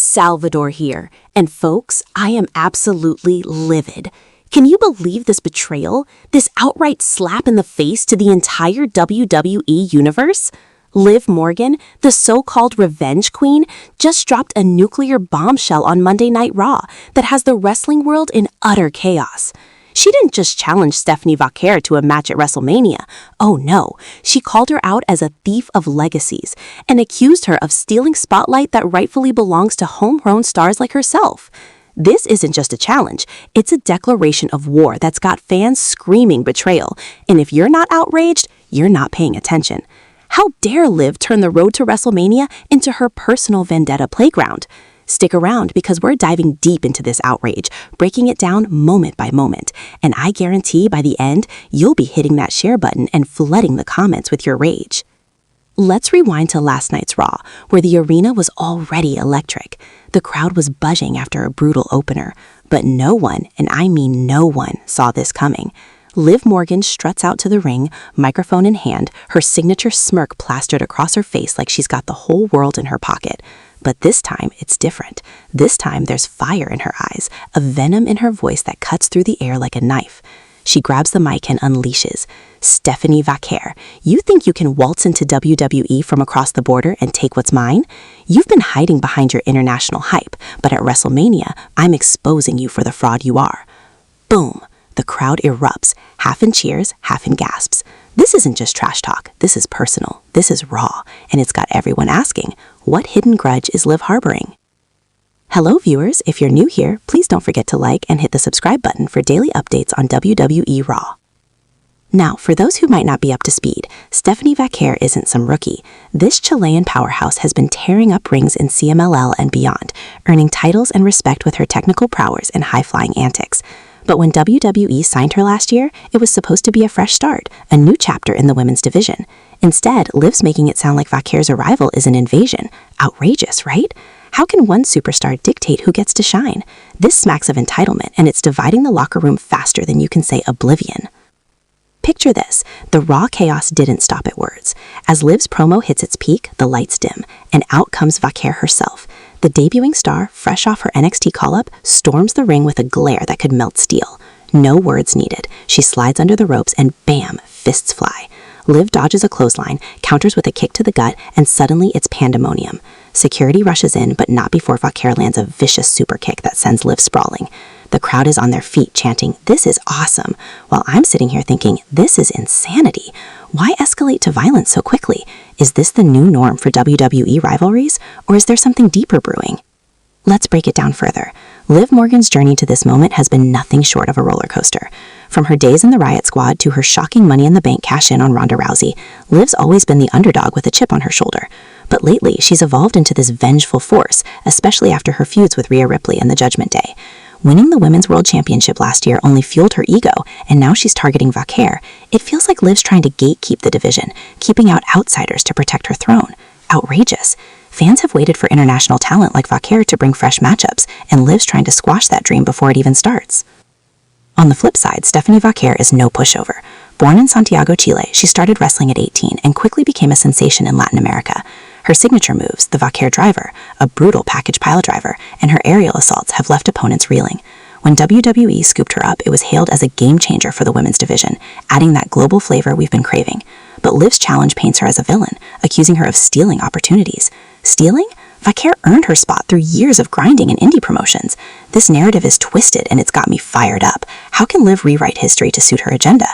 Salvador here, and folks, I am absolutely livid. Can you believe this betrayal? This outright slap in the face to the entire WWE universe? Liv Morgan, the so-called revenge queen, just dropped a nuclear bombshell on Monday Night Raw that has the wrestling world in utter chaos. She didn't just challenge Stephanie Vaquer to a match at WrestleMania. Oh no, she called her out as a thief of legacies and accused her of stealing spotlight that rightfully belongs to homegrown stars like herself. This isn't just a challenge, it's a declaration of war that's got fans screaming betrayal, and if you're not outraged, you're not paying attention. How dare Liv turn the road to WrestleMania into her personal vendetta playground? Stick around because we're diving deep into this outrage, breaking it down moment by moment, and I guarantee by the end, you'll be hitting that share button and flooding the comments with your rage. Let's rewind to last night's Raw, where the arena was already electric. The crowd was buzzing after a brutal opener, but no one, and I mean no one, saw this coming. Liv Morgan struts out to the ring, microphone in hand, her signature smirk plastered across her face like she's got the whole world in her pocket. But this time, it's different. This time, there's fire in her eyes, a venom in her voice that cuts through the air like a knife. She grabs the mic and unleashes. Stephanie Vaquer, you think you can waltz into WWE from across the border and take what's mine? You've been hiding behind your international hype, but at WrestleMania, I'm exposing you for the fraud you are. Boom! The crowd erupts, half in cheers, half in gasps. This isn't just trash talk, this is personal, this is raw, and it's got everyone asking, what hidden grudge is Liv harboring? Hello viewers, if you're new here, please don't forget to like and hit the subscribe button for daily updates on WWE Raw. Now, for those who might not be up to speed, Stephanie Vaquer isn't some rookie. This Chilean powerhouse has been tearing up rings in CMLL and beyond, earning titles and respect with her technical prowess and high-flying antics. But when WWE signed her last year, it was supposed to be a fresh start, a new chapter in the women's division. Instead, Liv's making it sound like Vaquer's arrival is an invasion. Outrageous, right? How can one superstar dictate who gets to shine? This smacks of entitlement, and it's dividing the locker room faster than you can say oblivion. Picture this, the raw chaos didn't stop at words. As Liv's promo hits its peak, the lights dim, and out comes Vaquer herself. The debuting star, fresh off her NXT call-up, storms the ring with a glare that could melt steel. No words needed. She slides under the ropes and bam, fists fly. Liv dodges a clothesline, counters with a kick to the gut, and suddenly it's pandemonium. Security rushes in, but not before Vaquer lands a vicious super kick that sends Liv sprawling. The crowd is on their feet chanting, "This is awesome," while I'm sitting here thinking, this is insanity. Why escalate to violence so quickly? Is this the new norm for WWE rivalries, or is there something deeper brewing? Let's break it down further. Liv Morgan's journey to this moment has been nothing short of a roller coaster. From her days in the Riot Squad to her shocking Money in the Bank cash-in on Ronda Rousey, Liv's always been the underdog with a chip on her shoulder. But lately, she's evolved into this vengeful force, especially after her feuds with Rhea Ripley and the Judgment Day. Winning the Women's World Championship last year only fueled her ego, and now she's targeting Vaquer. It feels like Liv's trying to gatekeep the division, keeping out outsiders to protect her throne. Outrageous. Fans have waited for international talent like Vaquer to bring fresh matchups, and Liv's trying to squash that dream before it even starts. On the flip side, Stephanie Vaquer is no pushover. Born in Santiago, Chile, she started wrestling at 18 and quickly became a sensation in Latin America. Her signature moves, the Vaquer driver, a brutal package piledriver, and her aerial assaults have left opponents reeling. When WWE scooped her up, it was hailed as a game-changer for the women's division, adding that global flavor we've been craving. But Liv's challenge paints her as a villain, accusing her of stealing opportunities. Stealing? Vaquer earned her spot through years of grinding in indie promotions. This narrative is twisted and it's got me fired up. How can Liv rewrite history to suit her agenda?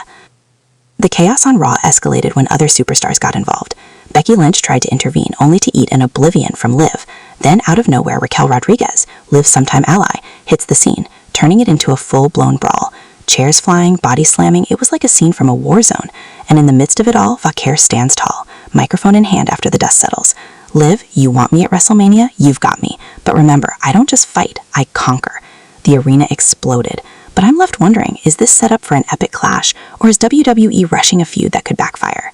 The chaos on Raw escalated when other superstars got involved. Becky Lynch tried to intervene only to eat an oblivion from Liv. Then out of nowhere, Raquel Rodriguez, Liv's sometime ally, hits the scene, turning it into a full-blown brawl. Chairs flying, body slamming, it was like a scene from a war zone. And in the midst of it all, Vaquer stands tall, microphone in hand after the dust settles. Liv, you want me at WrestleMania? You've got me. But remember, I don't just fight, I conquer. The arena exploded. But I'm left wondering, is this set up for an epic clash, or is WWE rushing a feud that could backfire?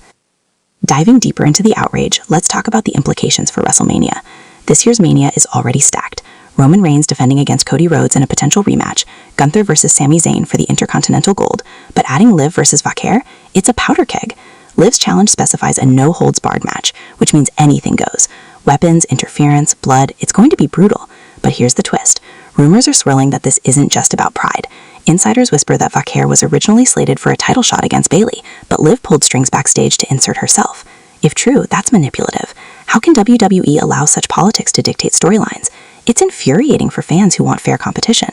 Diving deeper into the outrage, let's talk about the implications for WrestleMania. This year's Mania is already stacked. Roman Reigns defending against Cody Rhodes in a potential rematch, Gunther versus Sami Zayn for the Intercontinental Gold, but adding Liv versus Vaquer, it's a powder keg. Liv's challenge specifies a no-holds-barred match, which means anything goes. Weapons, interference, blood, it's going to be brutal. But here's the twist. Rumors are swirling that this isn't just about pride. Insiders whisper that Vaquer was originally slated for a title shot against Bayley, but Liv pulled strings backstage to insert herself. If true, that's manipulative. How can WWE allow such politics to dictate storylines? It's infuriating for fans who want fair competition.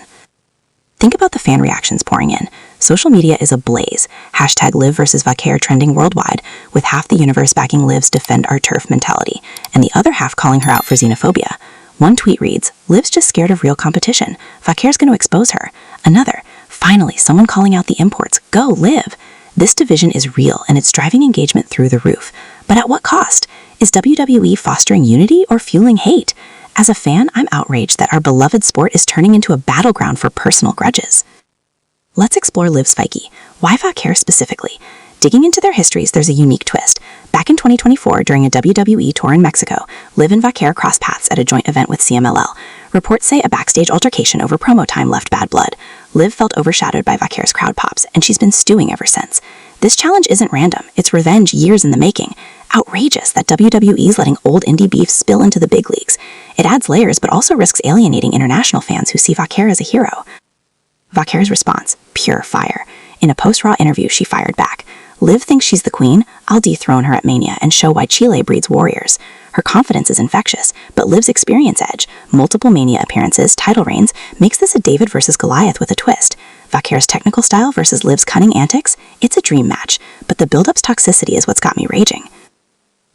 Think about the fan reactions pouring in. Social media is ablaze. Hashtag Liv versus Vaquer trending worldwide, with half the universe backing Liv's defend our turf mentality, and the other half calling her out for xenophobia. One tweet reads, Liv's just scared of real competition. Vaquer's going to expose her. Another, finally, someone calling out the imports. Go, Liv! This division is real, and it's driving engagement through the roof. But at what cost? Is WWE fostering unity or fueling hate? As a fan, I'm outraged that our beloved sport is turning into a battleground for personal grudges. Let's explore Liv's Vaquer. Why Vaquer specifically? Digging into their histories, there's a unique twist. Back in 2024, during a WWE tour in Mexico, Liv and Vaquer crossed paths at a joint event with CMLL. Reports say a backstage altercation over promo time left bad blood. Liv felt overshadowed by Vaquer's crowd pops, and she's been stewing ever since. This challenge isn't random. It's revenge years in the making. Outrageous that WWE's letting old indie beef spill into the big leagues. It adds layers, but also risks alienating international fans who see Vaquer as a hero. Vaquer's response, pure fire. In a post-Raw interview, she fired back. Liv thinks she's the queen. I'll dethrone her at Mania and show why Chile breeds warriors. Her confidence is infectious, but Liv's experience edge, multiple Mania appearances, title reigns, makes this a David versus Goliath with a twist. Vaquer's technical style versus Liv's cunning antics, it's a dream match, but the build-up's toxicity is what's got me raging.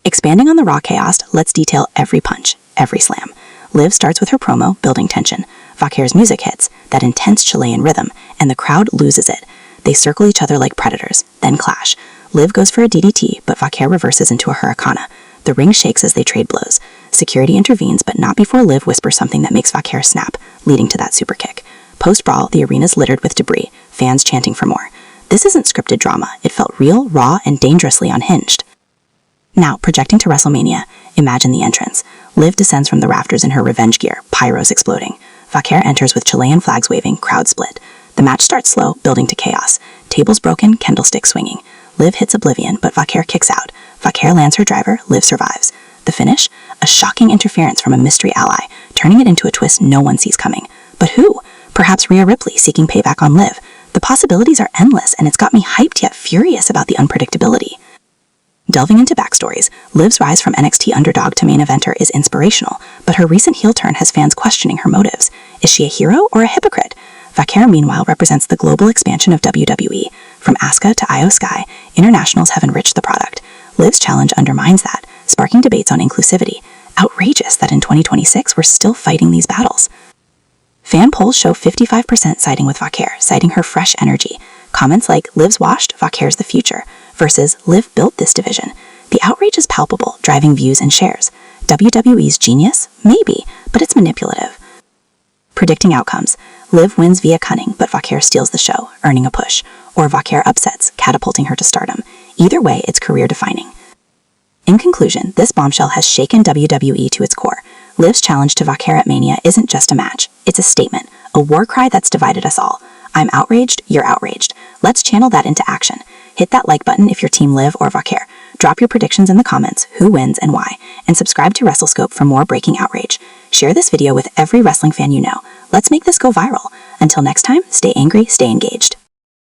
Expanding on the Raw chaos, let's detail every punch, every slam. Liv starts with her promo, building tension. Vaquer's music hits, that intense Chilean rhythm, and the crowd loses it. They circle each other like predators, then clash. Liv goes for a DDT, but Vaquer reverses into a Hurricana. The ring shakes as they trade blows. Security intervenes, but not before Liv whispers something that makes Vaquer snap, leading to that super kick. Post-brawl, the arena's littered with debris, fans chanting for more. This isn't scripted drama. It felt real, raw, and dangerously unhinged. Now, projecting to WrestleMania, imagine the entrance. Liv descends from the rafters in her revenge gear, pyros exploding. Vaquer enters with Chilean flags waving, crowd split. The match starts slow, building to chaos. Tables broken, candlestick swinging. Liv hits Oblivion, but Vaquer kicks out. Vaquer lands her driver, Liv survives. The finish? A shocking interference from a mystery ally, turning it into a twist no one sees coming. But who? Perhaps Rhea Ripley seeking payback on Liv. The possibilities are endless, and it's got me hyped yet furious about the unpredictability. Delving into backstories, Liv's rise from NXT underdog to main eventer is inspirational, but her recent heel turn has fans questioning her motives. Is she a hero or a hypocrite? Vaquer, meanwhile, represents the global expansion of WWE. From Asuka to Io Sky, internationals have enriched the product. Liv's challenge undermines that, sparking debates on inclusivity. Outrageous that in 2026 we're still fighting these battles. Fan polls show 55% siding with Vaquer, citing her fresh energy. Comments like, Liv's washed, Vaquer's the future, versus Liv built this division. The outrage is palpable, driving views and shares. WWE's genius? Maybe, but it's manipulative. Predicting outcomes. Liv wins via cunning, but Vaquer steals the show, earning a push. Or Vaquer upsets, catapulting her to stardom. Either way, it's career-defining. In conclusion, this bombshell has shaken WWE to its core. Liv's challenge to Vaquer at Mania isn't just a match. It's a statement, a war cry that's divided us all. I'm outraged, you're outraged. Let's channel that into action. Hit that like button if you're Team Liv or Vaquer. Drop your predictions in the comments, who wins and why. And subscribe to WrestleScope for more breaking outrage. Share this video with every wrestling fan you know. Let's make this go viral. Until next time, stay angry, stay engaged.